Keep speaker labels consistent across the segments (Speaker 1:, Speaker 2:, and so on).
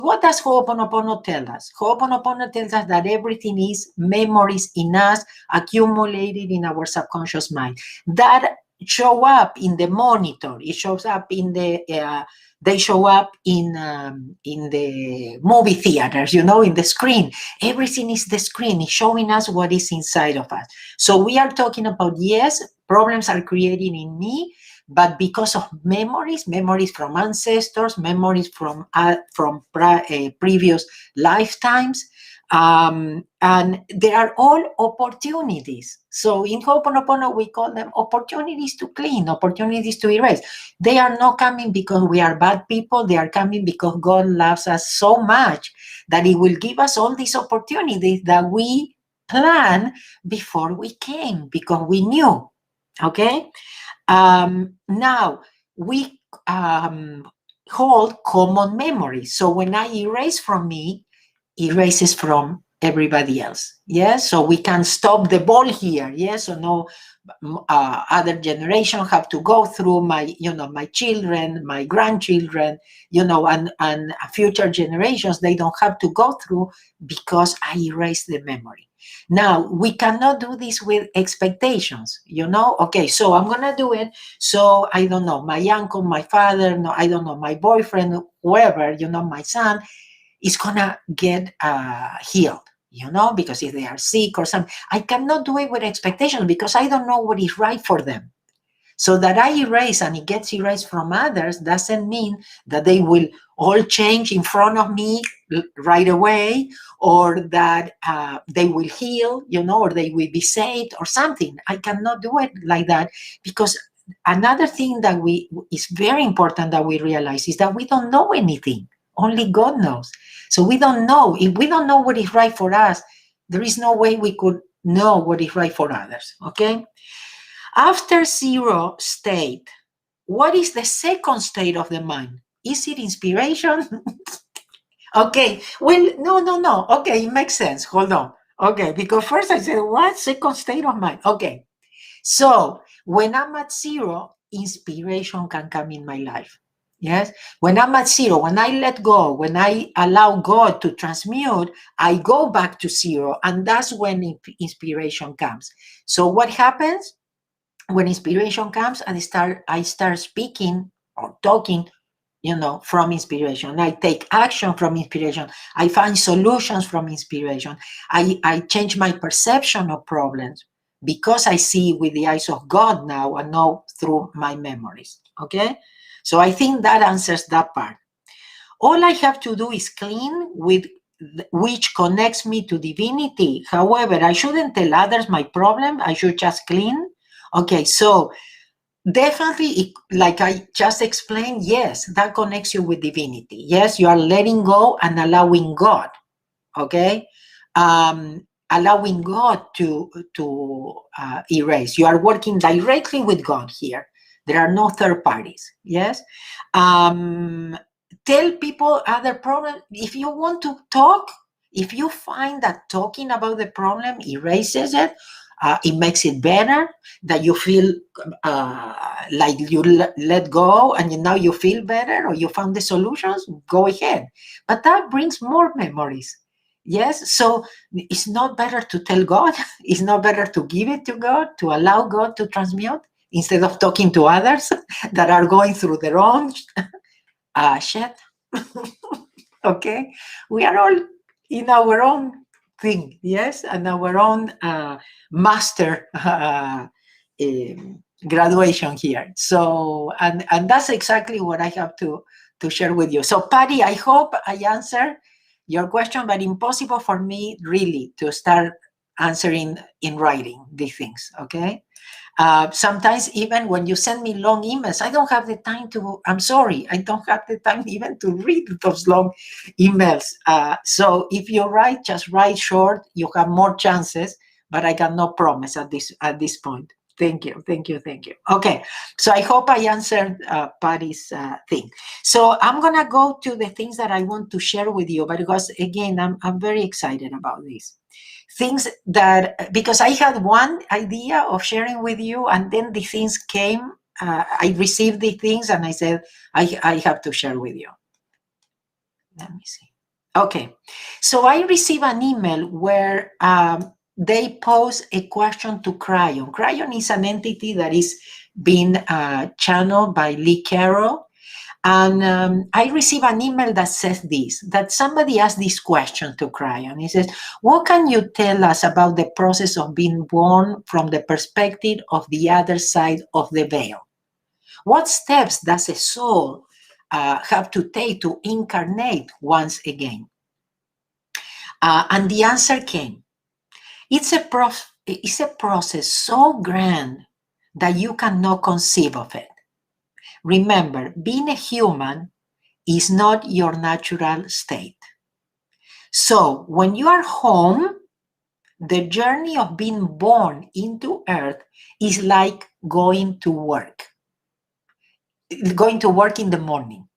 Speaker 1: what does Ho'oponopono tell us? Ho'oponopono tells us that everything is memories in us accumulated in our subconscious mind that show up in the monitor. It shows up in the they show up in the movie theaters, you know, in the screen. Everything is the screen. It's showing us what is inside of us. So we are talking about, yes, problems are created in me, but because of memories from ancestors, memories from previous lifetimes, and they are all opportunities. So in Ho'oponopono, we call them opportunities to clean, opportunities to erase. They are not coming because we are bad people. They are coming because God loves us so much that He will give us all these opportunities that we planned before we came, because we knew. Okay? Now, we hold common memories. So when I erase from me, erases from everybody else. Yes, so we can stop the ball here. Yes, so no other generation have to go through my, my children, my grandchildren, and future generations. They don't have to go through because I erase the memory. Now, we cannot do this with expectations, Okay, so I'm going to do it. So, I don't know, my uncle, my father, no, I don't know, my boyfriend, whoever, my son is going to get healed, because if they are sick or something. I cannot do it with expectations because I don't know what is right for them. So that I erase and it gets erased from others doesn't mean that they will all change in front of me right away, or that they will heal, or they will be saved or something. I cannot do it like that, because another thing that is very important that we realize is that we don't know anything. Only God knows. So we don't know. If we don't know what is right for us, there is no way we could know what is right for others, okay? After zero state, what is the second state of the mind? Is it inspiration? Okay, well, no. Okay, it makes sense. Hold on. Okay, because first I said, what? Second state of mind. Okay, so when I'm at zero, inspiration can come in my life. Yes, when I'm at zero, when I let go, when I allow God to transmute, I go back to zero, and that's when inspiration comes. So what happens? When inspiration comes, I start speaking or talking, from inspiration. I take action from inspiration. I find solutions from inspiration. I change my perception of problems because I see with the eyes of God now and not through my memories. Okay? So I think that answers that part. All I have to do is clean with which connects me to divinity. However, I shouldn't tell others my problem. I should just clean. Okay, so definitely, like I just explained, yes, that connects you with divinity. Yes, you are letting go and allowing God, okay? Allowing God to erase. You are working directly with God here. There are no third parties, yes? Tell people other problems. If you want to talk, if you find that talking about the problem erases it, it makes it better, that you feel like you let go and now you feel better, or you found the solutions, go ahead. But that brings more memories. Yes, so it's not better to tell God, it's not better to give it to God, to allow God to transmute, instead of talking to others that are going through their own shit. Okay, we are all in our own thing, yes, and our own master graduation here. So, and that's exactly what I have to share with you. So, Patty, I hope I answered your question, but impossible for me really to start answering in writing these things, okay? Sometimes even when you send me long emails, I don't have the time to, I'm sorry, I don't have the time even to read those long emails. So if you write, just write short, you have more chances, but I cannot promise at this point. Thank you. Okay, so I hope I answered Patty's thing. So I'm gonna go to the things that I want to share with you, but because again, I'm very excited about this. Things that, because I had one idea of sharing with you, and then the things came, I received the things and I said, I have to share with you. Let me see. Okay, so I received an email where they pose a question to Cryon. Cryon is an entity that is being channeled by Lee Carroll. And I received an email that says this, that somebody asked this question to Cryon. He says, what can you tell us about the process of being born from the perspective of the other side of the veil? What steps does a soul have to take to incarnate once again? And the answer came. It's a process so grand that you cannot conceive of it. Remember, being a human is not your natural state. So when you are home, the journey of being born into earth is like going to work in the morning.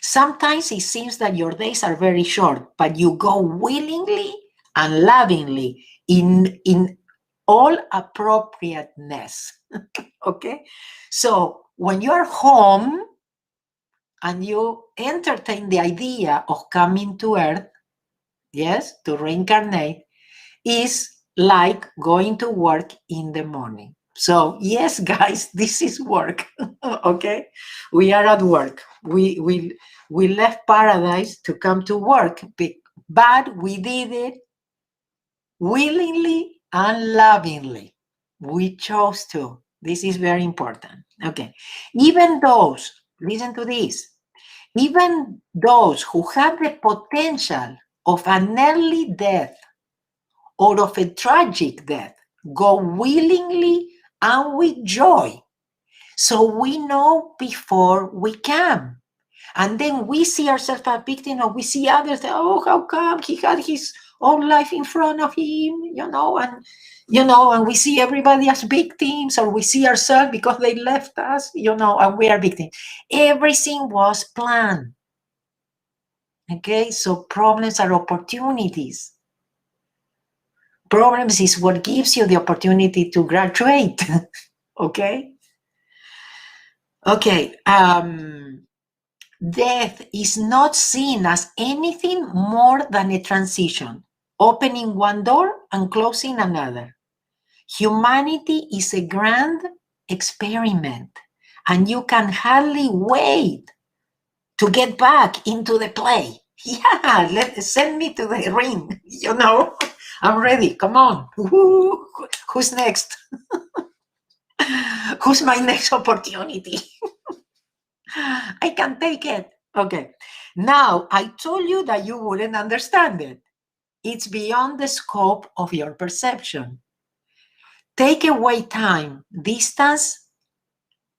Speaker 1: Sometimes it seems that your days are very short, but you go willingly and lovingly in all appropriateness. Okay? So when you are home and you entertain the idea of coming to earth, yes, to reincarnate, is like going to work in the morning. So yes, guys, this is work. Okay, we are at work. We left paradise to come to work, but we did it willingly and lovingly. We chose to. This is very important. Okay, even those, listen to this, even those who have the potential of an early death or of a tragic death go willingly and with joy. So we know before we come. And then we see ourselves a victim, or we see others, oh, how come he had his own life in front of him, and we see everybody as victims, or we see ourselves because they left us, and we are victims. Everything was planned. Okay, so problems are opportunities. Problems is what gives you the opportunity to graduate. Okay? Okay. Death is not seen as anything more than a transition, opening one door and closing another. Humanity is a grand experiment, and you can hardly wait to get back into the play. Yeah, send me to the ring, I'm ready. Come on. Who's next? Who's my next opportunity? I can take it. Okay. Now, I told you that you wouldn't understand it. It's beyond the scope of your perception. Take away time, distance,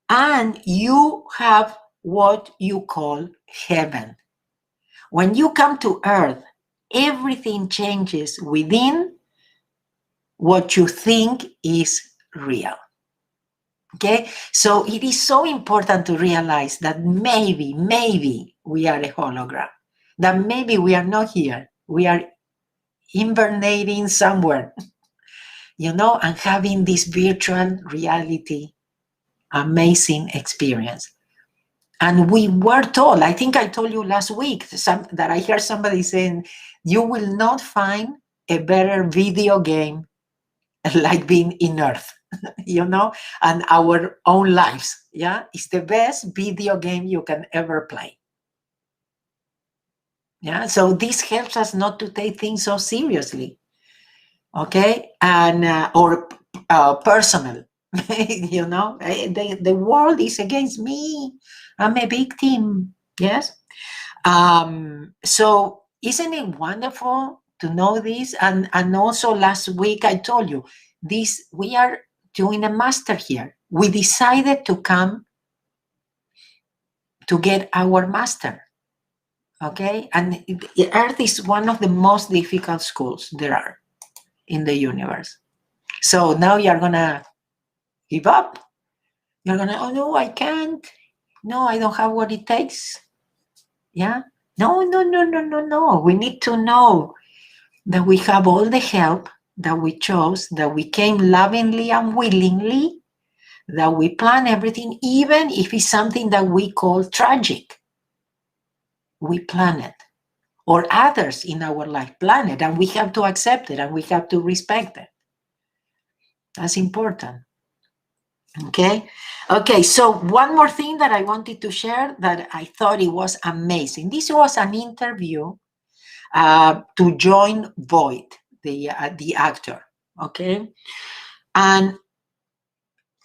Speaker 1: and you have what you call heaven. When you come to earth, everything changes within what you think is real. Okay, so it is so important to realize that maybe we are a hologram, that maybe we are not here, we are hibernating somewhere, and having this virtual reality amazing experience. And we were told, I think I told you last week, that I heard somebody saying, you will not find a better video game like being in earth. And our own lives. Yeah, it's the best video game you can ever play. Yeah, so this helps us not to take things so seriously. Okay, and or personal. The world is against me. I'm a victim. Yes. So isn't it wonderful to know this? And also last week I told you this. We are doing a master here. We decided to come to get our master. Okay, and Earth is one of the most difficult schools there are in the universe. So now you're gonna give up. You're gonna, oh no, I can't. No, I don't have what it takes. Yeah. No. We need to know that we have all the help, that we chose, that we came lovingly and willingly, that we plan everything, even if it's something that we call tragic. We plan it. or others in our life planet, and we have to accept it and we have to respect it. That's important. Okay. Okay. So one more thing that I wanted to share that I thought it was amazing. This was an interview to Jon Voight, the actor. Okay. And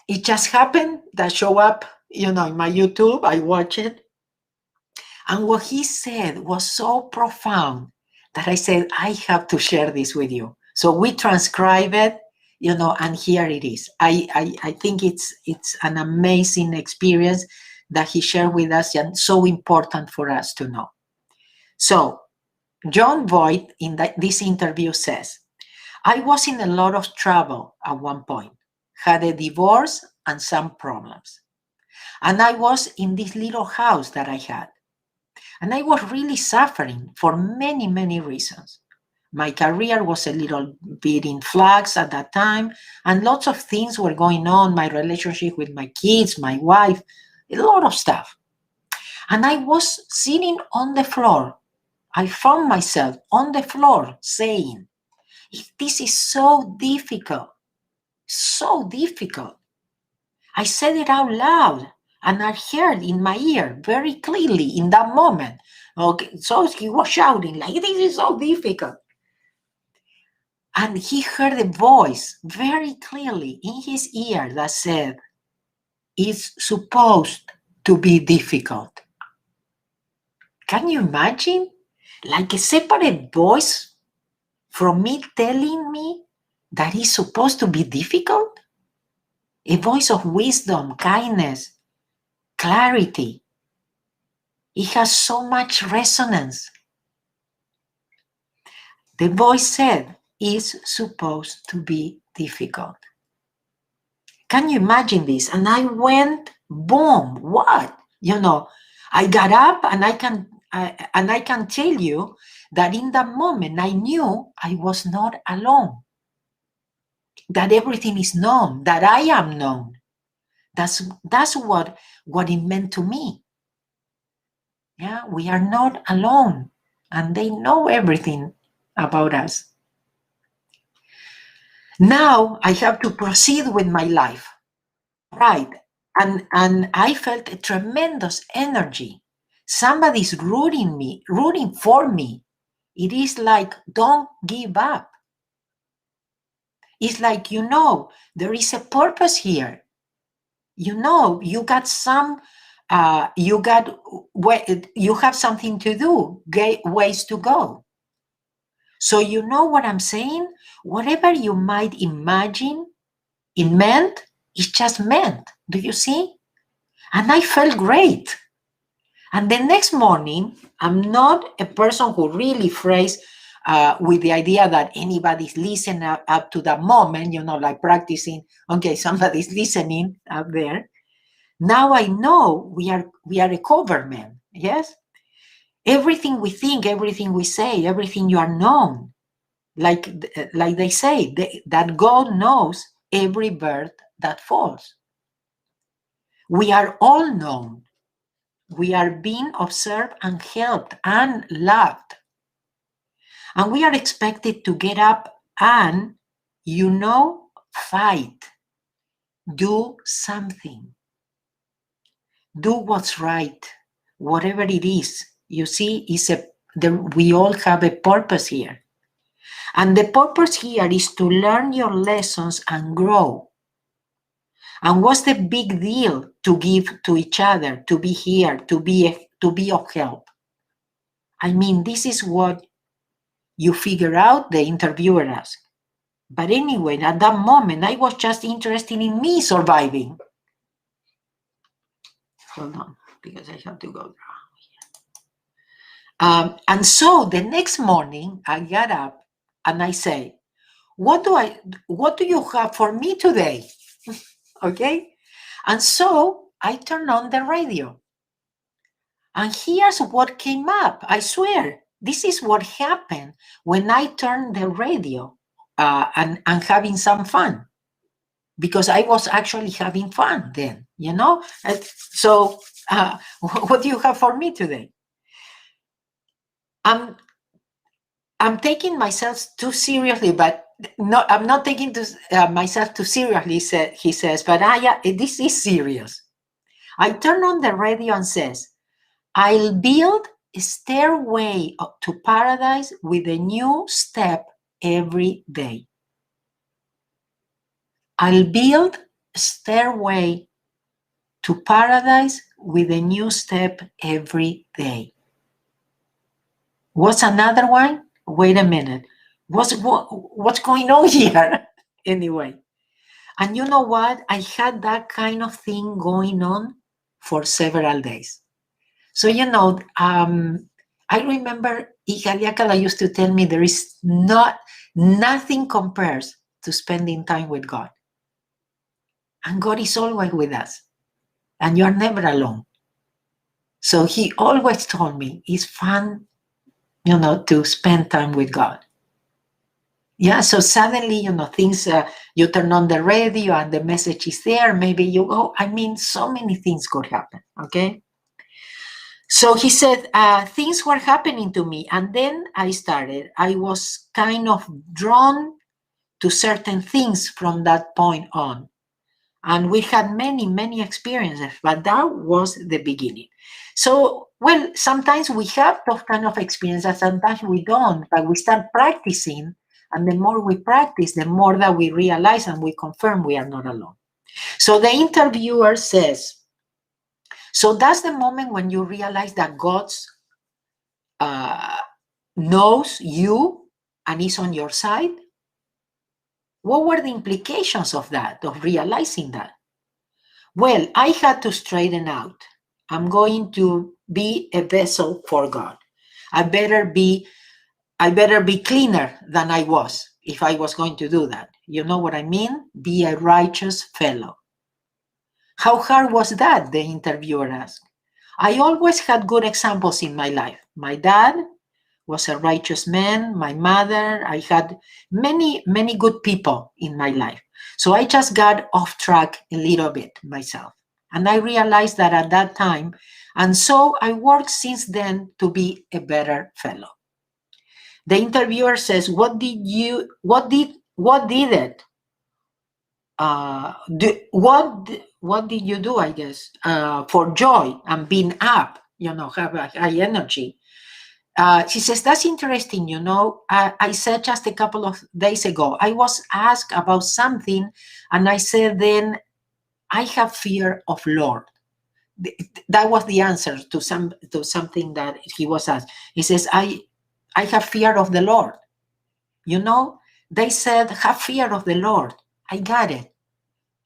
Speaker 1: it just happened that show up, in my YouTube. I watch it. And what he said was so profound that I said, I have to share this with you. So we transcribe it, and here it is. I think it's an amazing experience that he shared with us and so important for us to know. So Jon Voight in this interview says, I was in a lot of trouble at one point, had a divorce and some problems. And I was in this little house that I had. And I was really suffering for many, many reasons. My career was a little bit in flux at that time, and lots of things were going on, my relationship with my kids, my wife, a lot of stuff. And I was sitting on the floor. I found myself on the floor saying, this is so difficult, so difficult. I said it out loud, and I heard in my ear very clearly in that moment. Okay, so he was shouting like, this is so difficult. And he heard a voice very clearly in his ear that said, it's supposed to be difficult. Can you imagine? Like a separate voice from me telling me that it's supposed to be difficult? A voice of wisdom, kindness, clarity. It has so much resonance. The voice said, it's supposed to be difficult. Can you imagine this? And I went, boom, what? I got up and I can tell you that in that moment I knew I was not alone. That everything is known, that I am known. That's what it meant to me. Yeah, we are not alone, and they know everything about us. Now I have to proceed with my life, right? And I felt a tremendous energy. Somebody's rooting for me. It is like, don't give up. It's like, there is a purpose here. You got you have something to do, ways to go. So you know what I'm saying? Whatever you might imagine it meant, it's just meant. Do you see? And I felt great. And the next morning, I'm not a person who really phrase with the idea that anybody's listening up to that moment, like practicing, okay, somebody's listening up there. Now I know we are a government, yes? Everything we think, everything we say, everything you are known, like they say, that God knows every bird that falls. We are all known. We are being observed and helped and loved. And we are expected to get up and, fight. Do something. Do what's right, whatever it is. You see, we all have a purpose here. And the purpose here is to learn your lessons and grow. And what's the big deal to give to each other, to be here, to be of help? I mean, this is what you figure out, the interviewer asked. But anyway, at that moment, I was just interested in me surviving. Hold on, because I have to go down here. And so the next morning, I got up and I say, what do you have for me today? Okay? And so I turned on the radio. And here's what came up. I swear, this is what happened when I turned the radio and having some fun. Because I was actually having fun then, So what do you have for me today? I'm taking myself too seriously, but no, I'm not taking myself too seriously, he says, but this is serious. I turn on the radio and says, I'll build a stairway to paradise with a new step every day. I'll build a stairway to paradise with a new step every day. What's another one? Wait a minute. What's going on here? Anyway. And you know what? I had that kind of thing going on for several days. So, I remember Ihaliakala used to tell me there is nothing compares to spending time with God. And God is always with us. And you are never alone. So he always told me it's fun, to spend time with God. Yeah, so suddenly, things, you turn on the radio and the message is there. Maybe you go, so many things could happen, okay? So he said, things were happening to me. And then I was kind of drawn to certain things from that point on. And we had many, many experiences, but that was the beginning. So, well, sometimes we have those kind of experiences, sometimes we don't, but we start practicing. And the more we practice, the more that we realize and we confirm we are not alone. So the interviewer says, so that's the moment when you realize that God knows you and is on your side? What were the implications of that, of realizing that? Well, I had to straighten out. I'm going to be a vessel for God. I better be cleaner than I was if I was going to do that. You know what I mean? Be a righteous fellow. How hard was that? The interviewer asked. I always had good examples in my life. My dad was a righteous man. My mother, I had many, many good people in my life. So I just got off track a little bit myself. And I realized that at that time, and so I worked since then to be a better fellow. The interviewer says, what did you do, I guess, for joy and being up, have a high energy? She says, that's interesting, I said just a couple of days ago, I was asked about something, and I said then, I have fear of Lord. That was the answer to something that he was asked. He says, I have fear of the Lord. They said, have fear of the Lord. I got it.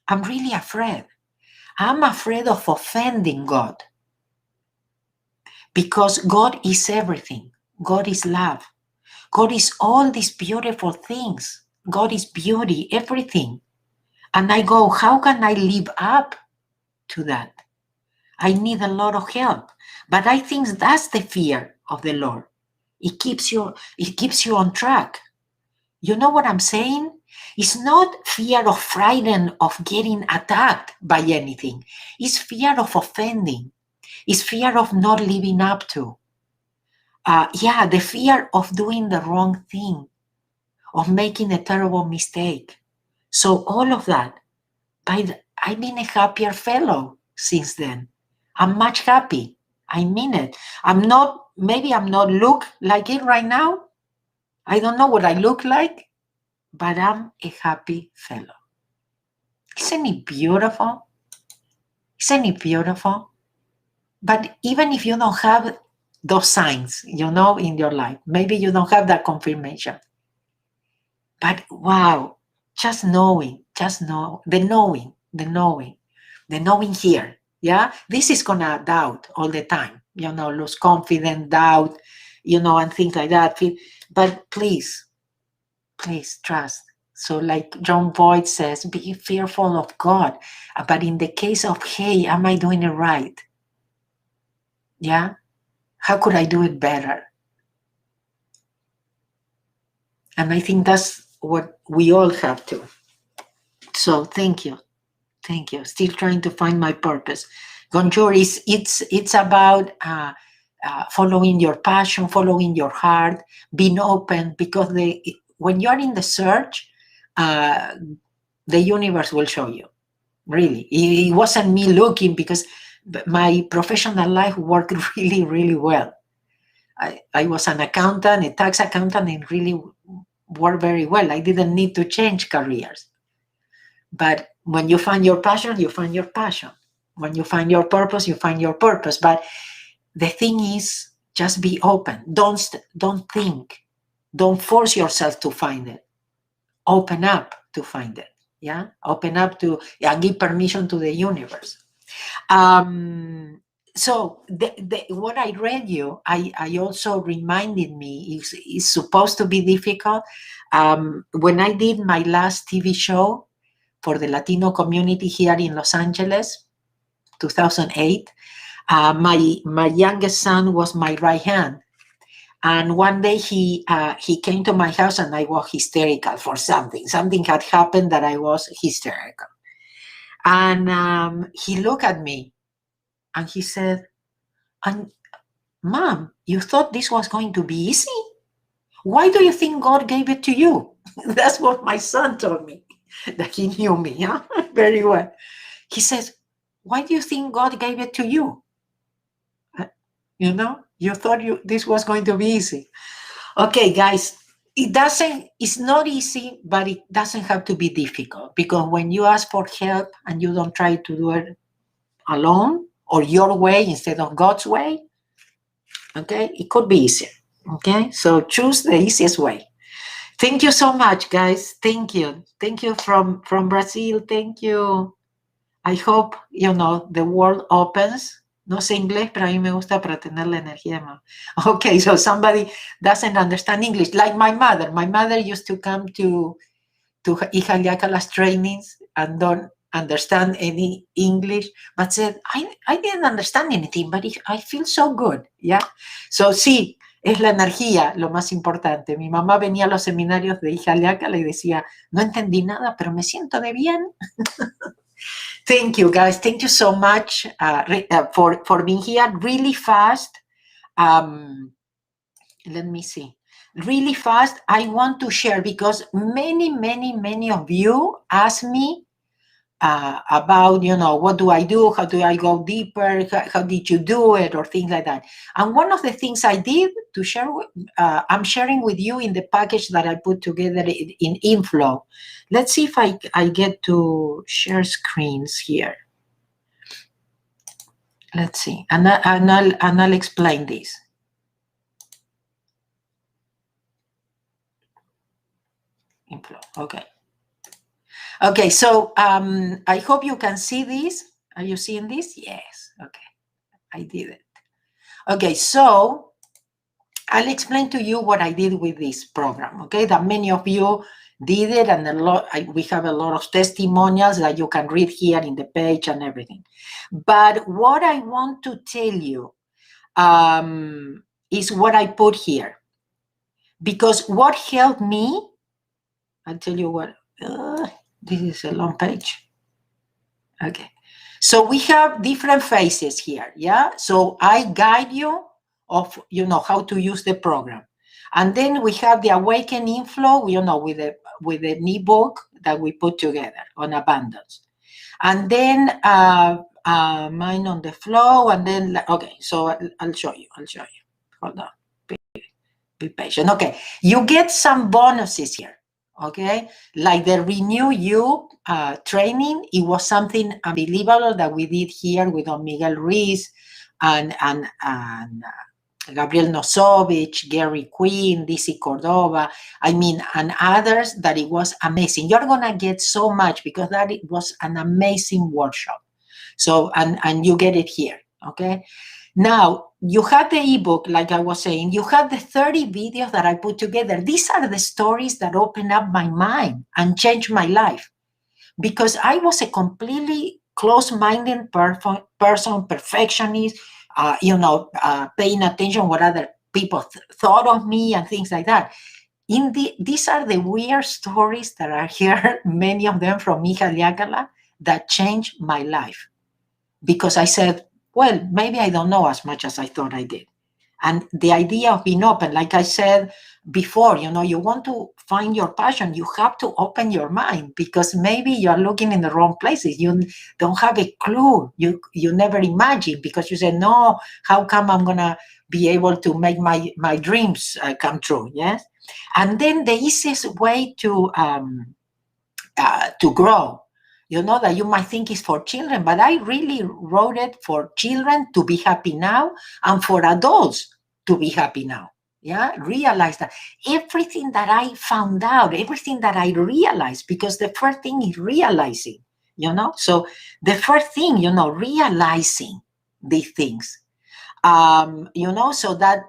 Speaker 1: I'm really afraid. I'm afraid of offending God. Because God is everything. God is love. God is all these beautiful things. God is beauty, everything. And I go, how can I live up to that? I need a lot of help. But I think that's the fear of the Lord. It keeps you on track. You know what I'm saying? It's not fear of frightened of getting attacked by anything. It's fear of offending. It's fear of not living up to. The fear of doing the wrong thing, of making a terrible mistake. So all of that, I've been a happier fellow since then. I'm much happy. I mean it. Maybe I'm not look like it right now. I don't know what I look like, but I'm a happy fellow. Isn't it beautiful? Isn't it beautiful? But even if you don't have those signs, in your life, maybe you don't have that confirmation. But wow, just knowing the knowing here. Yeah, this is gonna doubt all the time, lose confidence, doubt, and things like that. But please trust. So like John Boyd says, be fearful of God. But in the case of, hey, am I doing it right? Yeah, how could I do it better? And I think that's what we all have to. So thank you. Still trying to find my purpose. Gonjour it's about following your passion, following your heart, being open, because when you are in the search, the universe will show you. Really, it wasn't me looking, because my professional life worked really, really well. I was an accountant, a tax accountant, and really worked very well. I didn't need to change careers. But when you find your passion, you find your passion. When you find your purpose, you find your purpose. But the thing is, just be open. Don't think. Don't force yourself to find it. Open up to find it. Yeah, open up to give permission to the universe. So what I read you, I also reminded me is supposed to be difficult. When I did my last TV show for the Latino community here in Los Angeles, 2008, my youngest son was my right hand. And one day he came to my house and I was hysterical for something. Something had happened that I was hysterical. And he looked at me and he said, Mom, you thought this was going to be easy? Why do you think God gave it to you? That's what my son told me, that he knew me, yeah, very well. He says, why do you think God gave it to you? You know, you thought this was going to be easy. Okay, guys, it's not easy, but it doesn't have to be difficult, because when you ask for help and you don't try to do it alone or your way instead of God's way, okay, it could be easier. Okay, so choose the easiest way. Thank you so much, guys. Thank you from Brazil. Thank you. I hope, the world opens. No sé inglés, pero a mí me gusta para tener la energía más. Okay, so somebody doesn't understand English, like my mother. My mother used to come to Hija Liacala's trainings and don't understand any English, but said, I didn't understand anything, but I feel so good, yeah? So sí, es la energía lo más importante. Mi mamá venía a los seminarios de Hija Liacala y decía, no entendí nada, pero me siento de bien. Thank you, guys. Thank you so much for being here really fast. Let me see. Really fast, I want to share, because many of you ask me about, what do I do? How do I go deeper? How did you do it? Or things like that. And one of the things I did to share, I'm sharing with you in the package that I put together in Inflow. Let's see if I get to share screens here. Let's see, and I'll explain this. Inflow, okay. Okay, so I hope you can see this. Are you seeing this? Yes, okay, I did it. Okay, so I'll explain to you what I did with this program, okay? That many of you did it, and we have a lot of testimonials that you can read here in the page and everything. But what I want to tell you is what I put here. Because what helped me, I'll tell you what, this is a long page. Okay, so we have different phases here, yeah? So I guide you of, how to use the program. And then we have the Awaken Inflow, with an ebook that we put together on abundance. And then mine on the flow, and then, okay, so I'll show you. Hold on, be patient. Okay, you get some bonuses here. Okay, like the Renew You training, it was something unbelievable that we did here with Don Miguel Ruiz and Gabriel Nosovich, Gary Quinn, Dizzy Cordova, and others, that it was amazing. You're gonna get so much, because that it was an amazing workshop. So, and you get it here, okay? Now, you had the ebook, like I was saying, you had the 30 videos that I put together. These are the stories that opened up my mind and changed my life, because I was a completely close-minded person, perfectionist, paying attention what other people thought of me and things like that. These are the weird stories that are here, many of them from Hija Liacala, that changed my life, because I said, well, maybe I don't know as much as I thought I did. And the idea of being open, like I said before, you know, you want to find your passion, you have to open your mind, because maybe you're looking in the wrong places. You don't have a clue. You never imagine, because you say, no, how come I'm gonna be able to make my dreams come true? Yes. And then the easiest way to grow, you know, that you might think is for children, but I really wrote it for children to be happy now, and for adults to be happy now. Yeah, realize that everything that I found out, everything that I realized, because the first thing is realizing, you know. So the first thing, you know, realizing these things, you know, so that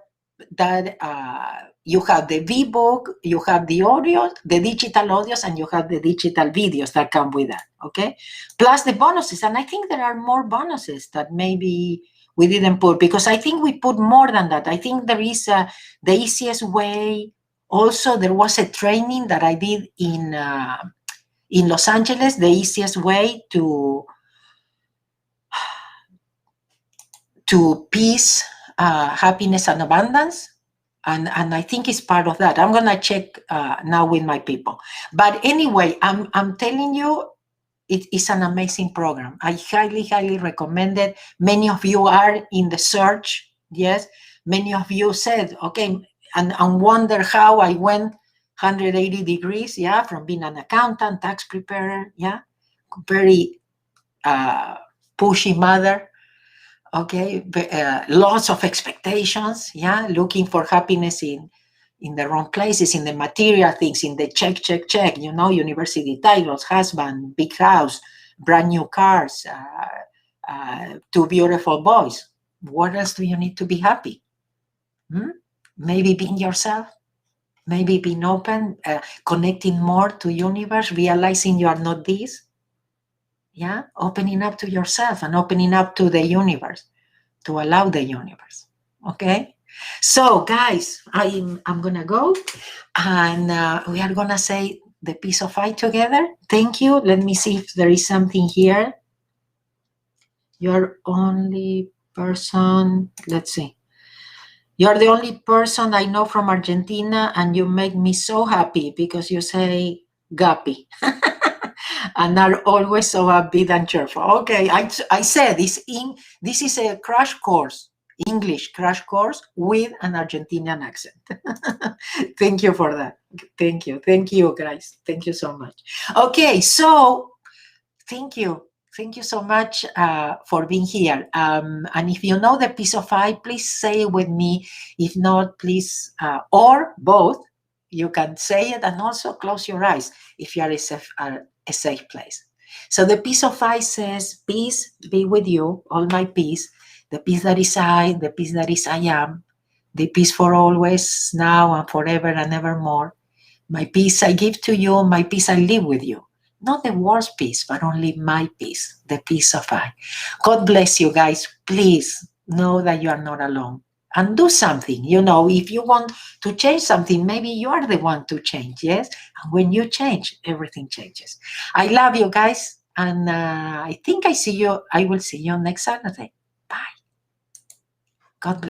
Speaker 1: you have the V-book, you have the audio, the digital audios, and you have the digital videos that come with that, okay? Plus the bonuses, and I think there are more bonuses that maybe we didn't put, because I think we put more than that. I think there is the easiest way. Also, there was a training that I did in Los Angeles, the easiest way to peace, happiness, and abundance. And I think it's part of that. I'm gonna check now with my people. But anyway, I'm telling you, it is an amazing program. I highly, highly recommend it. Many of you are in the search. Yes, many of you said, okay, and wonder how I went 180 degrees. Yeah, from being an accountant, tax preparer. Yeah, very pushy mother. Okay, lots of expectations. Yeah, looking for happiness in the wrong places, in the material things, in the check, you know, university titles, husband, big house, brand new cars, 2 beautiful boys. What else do you need to be happy? Maybe being yourself, maybe being open, connecting more to universe, realizing you are not this. Yeah, opening up to yourself and opening up to the universe, to allow the universe. Okay, so guys, I'm gonna go, and we are gonna say the piece of I together. Thank you. Let me see if there is something here. You're only person, let's see, you're the only person I know from Argentina, and you make me so happy because you say gappy and are always so upbeat and cheerful. Okay, I said this is a crash course, English crash course with an Argentinian accent. Thank you for that. Thank you guys. Thank you so much. Okay, so thank you so much for being here. And if you know the piece of I, please say it with me. If not, please, or both, you can say it and also close your eyes if you are a safe place. So the piece of I says, peace be with you, all my peace, the peace that is I, the peace that is I am, the peace for always, now and forever and evermore. My peace I give to you, my peace I live with you. Not the world's peace, but only my peace, the peace of I. God bless you guys. Please know that you are not alone. And do something. You know, if you want to change something, maybe you are the one to change, yes? And when you change, everything changes. I love you guys. And I think I will see you next Saturday. Bye. God bless.